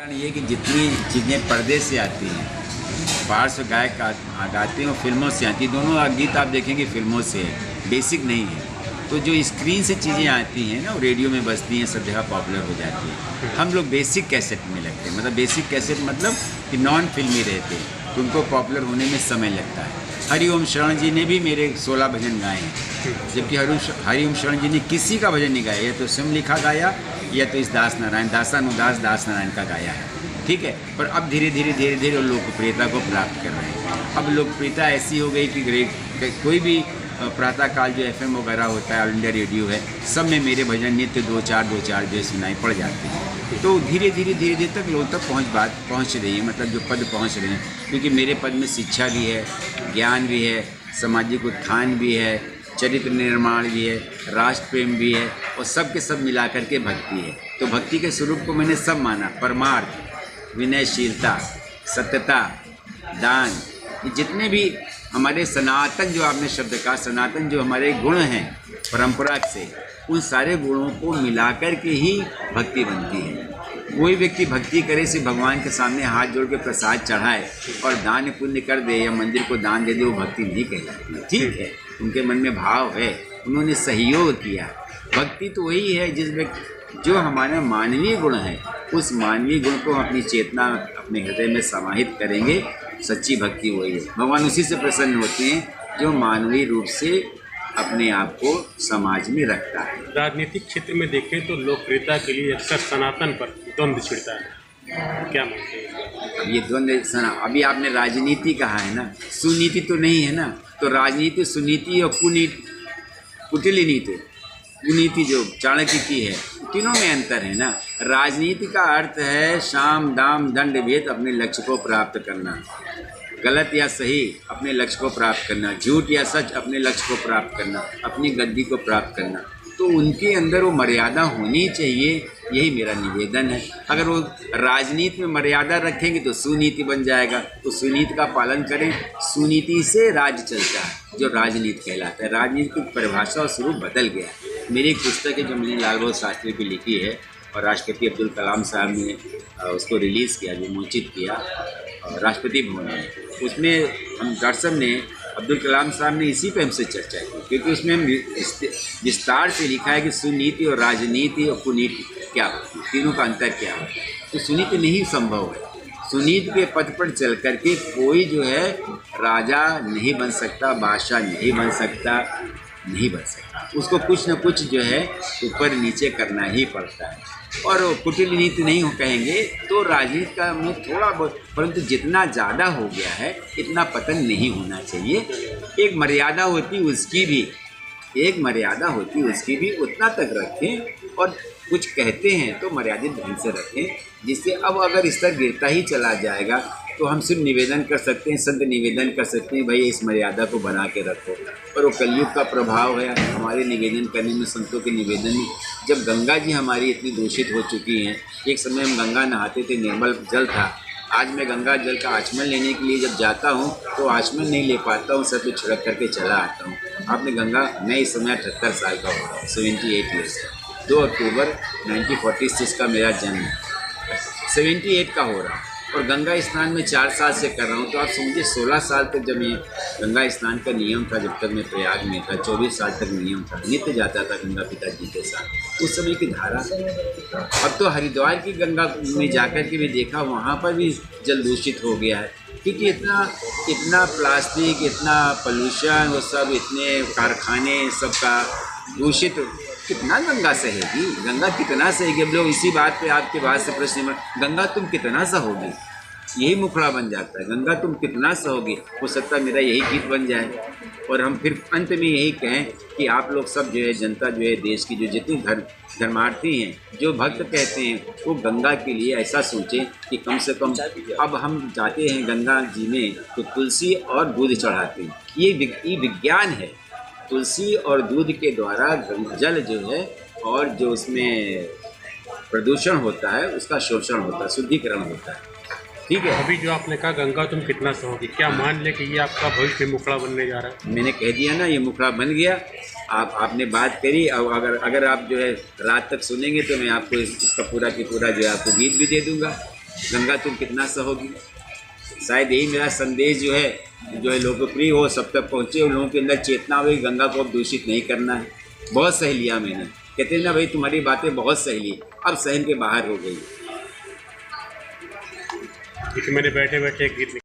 कारण ये कि जितनी चीज़ें पर्दे से आती हैं, पार्श्व गायक गाते हैं और फिल्मों से आती हैं। दोनों गीत आप देखेंगे फिल्मों से है, बेसिक नहीं है। तो जो स्क्रीन से चीज़ें आती हैं ना, वो रेडियो में बजती हैं, सब जगह पॉपुलर हो जाती हैं। हम लोग बेसिक कैसेट में लगते हैं, मतलब बेसिक कैसेट मतलब कि नॉन फिल्मी रहते हैं, तो उनको पॉपुलर होने में समय लगता है। हरिओम शरण जी ने भी मेरे 16 भजन गाए हैं, जबकि हरिओम शरण जी ने किसी का भजन नहीं गाया, या तो स्वयं लिखा गाया या तो इस दास नारायण का गाया है। ठीक है, पर अब धीरे धीरे लोकप्रियता को प्राप्त कर रहे हैं। अब लोकप्रियता ऐसी हो गई कि कोई भी प्रातःकाल जो FM वगैरह होता है, ऑल इंडिया रेडियो है, सब में मेरे भजन नित्य दो चार जो सुनाई पड़ जाते हैं। तो धीरे धीरे तक लोग तक पहुँच रही है, मतलब जो पद पहुँच रहे हैं, क्योंकि मेरे पद में शिक्षा भी है, ज्ञान भी है, सामाजिक उत्थान भी है, चरित्र निर्माण भी है, राष्ट्र प्रेम भी है, और सब के सब मिला करके भक्ति है। तो भक्ति के स्वरूप को मैंने सब माना, परमार्थ, विनयशीलता, सत्यता, दान, ये जितने भी हमारे सनातन, जो आपने शब्द कहा, सनातन जो हमारे गुण हैं परंपरा से, उन सारे गुणों को मिलाकर के ही भक्ति बनती है। कोई व्यक्ति भक्ति करे, से भगवान के सामने हाथ जोड़ के प्रसाद चढ़ाए और दान पुण्य कर दे या मंदिर को दान दे दे, वो भक्ति नहीं कहलाती। ठीक है, उनके मन में भाव है, उन्होंने सहयोग किया। भक्ति तो वही है जो हमारे मानवीय गुण है, उस मानवीय गुण को हम अपनी चेतना, अपने हृदय में समाहित करेंगे, सच्ची भक्ति वही है। भगवान उसी से प्रसन्न होते हैं जो मानवीय रूप से अपने आप को समाज में रखता है। राजनीतिक क्षेत्र में देखें तो लोकप्रियता के लिए अक्सर सनातन पर द्वंद्व छिड़ता है, क्या मानते हैं? अब ये द्वंद्व, अभी आपने राजनीति कहा है ना, सुनीति तो नहीं है ना, तो राजनीति, सुनीति और कुटिल नीति, कुनीति जो चाणक्य की है, तीनों में अंतर है ना। राजनीति का अर्थ है साम दाम दंड भेद, अपने लक्ष्य को प्राप्त करना, गलत या सही अपने लक्ष्य को प्राप्त करना, झूठ या सच अपने लक्ष्य को प्राप्त करना, अपनी गद्दी को प्राप्त करना। तो उनके अंदर वो मर्यादा होनी चाहिए, यही मेरा निवेदन है। अगर वो राजनीति में मर्यादा रखेंगे तो सुनीति बन जाएगा, तो सुनीति का पालन करें। सुनीति से राज्य चलता है, जो राजनीति कहलाता है। राजनीति की परिभाषा और स्वरूप बदल गया है। मेरी एक पुस्तक है जो मैंने लाल बहादुर शास्त्री की लिखी है, और राष्ट्रपति अब्दुल कलाम साहब ने उसको रिलीज़ किया, विमोचित किया राष्ट्रपति भवन में। उसमें हम डॉक्टर साहब ने, अब्दुल कलाम साहब ने इसी पे हमसे चर्चा की, क्योंकि उसमें विस्तार से लिखा है कि सुनीति और राजनीति और कुनीति क्या होती है, तीनों का अंतर क्या होता है। तो सुनीति नहीं संभव है। सुनीति के पद पर चल करके कोई जो है राजा नहीं बन सकता, बादशाह नहीं बन सकता, उसको कुछ न कुछ जो है ऊपर नीचे करना ही पड़ता है। और कुटिल नीति नहीं कहेंगे तो राजनीति का में थोड़ा बहुत, परंतु जितना ज़्यादा हो गया है इतना पतन नहीं होना चाहिए। एक मर्यादा होती उसकी भी, उतना तक रखें, और कुछ कहते हैं तो मर्यादित ढंग से रखें, जिससे अब अगर स्तर गिरता ही चला जाएगा तो हम सिर्फ निवेदन कर सकते हैं, संत निवेदन कर सकते हैं, भाई इस मर्यादा को बना के रखो। पर वो कलयुग का प्रभाव है हमारे निवेदन करने में, संतों के निवेदन में। जब गंगा जी हमारी इतनी दूषित हो चुकी हैं, एक समय हम गंगा नहाते थे, निर्मल जल था, आज मैं गंगा जल का आचमन लेने के लिए जब जाता हूँ तो आचमन नहीं ले पाता हूँ, सर पे छिड़क करके चला आता हूँ। आपने गंगा, मैं इस समय 78 साल का हो रहा हूँ, 78 ईयर्स का, 2 अक्टूबर 1946 का मेरा जन्म, 78 का हो रहा हूँ, और गंगा स्नान में 4 साल से कर रहा हूँ। तो आप समझिए 16 साल तक जब ये गंगा स्नान का नियम था, जब तक मैं प्रयाग में था, 24 साल तक नियम था, नित्य जाता था गंगा पिताजी के साथ, उस समय की धारा। अब तो हरिद्वार की गंगा में जाकर के भी देखा, वहाँ पर भी जल दूषित हो गया है, क्योंकि इतना प्लास्टिक, इतना पोल्यूशन, वो सब इतने कारखाने, सबका दूषित, कितना गंगा सहेगी, गंगा कितना सहेगी। अब लोग इसी बात पे आपके बात से प्रश्न, गंगा तुम कितना सहोगी, यही मुखड़ा बन जाता है, गंगा तुम कितना सहोगी। हो सकता है मेरा यही गीत बन जाए, और हम फिर अंत में यही कहें कि आप लोग सब जो है, जनता जो है, देश की जो जितनी धर्मार्थी हैं, जो भक्त कहते हैं, वो गंगा के लिए ऐसा सोचें कि कम से कम अब हम जाते हैं गंगा जी में तो तुलसी और दूध चढ़ाते हैं। ये विज्ञान है। तुलसी और दूध के द्वारा जल जो है, और जो उसमें प्रदूषण होता है उसका शोषण होता है, शुद्धिकरण होता है। ठीक है, अभी जो आपने कहा गंगा तुम कितना सहोगी, क्या मान ले कि ये आपका भविष्य में मुखड़ा बनने जा रहा है? मैंने कह दिया ना, ये मुखड़ा बन गया। आपने बात करी, और अगर आप जो है रात तक सुनेंगे तो मैं आपको इसका पूरा की पूरा जो है आपको गीत भी दे दूँगा। गंगा तुम कितना सहोगी। शायद यही मेरा संदेश जो है लोकप्रिय हो, सब तक पहुँचे, उन लोगों के अंदर चेतना हो, गंगा को अब दूषित नहीं करना है। बहुत सह लिया मैंने, कहते हैं ना भाई तुम्हारी बातें बहुत सह ली, अब सहन के बाहर हो गई। क्योंकि मैंने बैठे बैठे एक गीत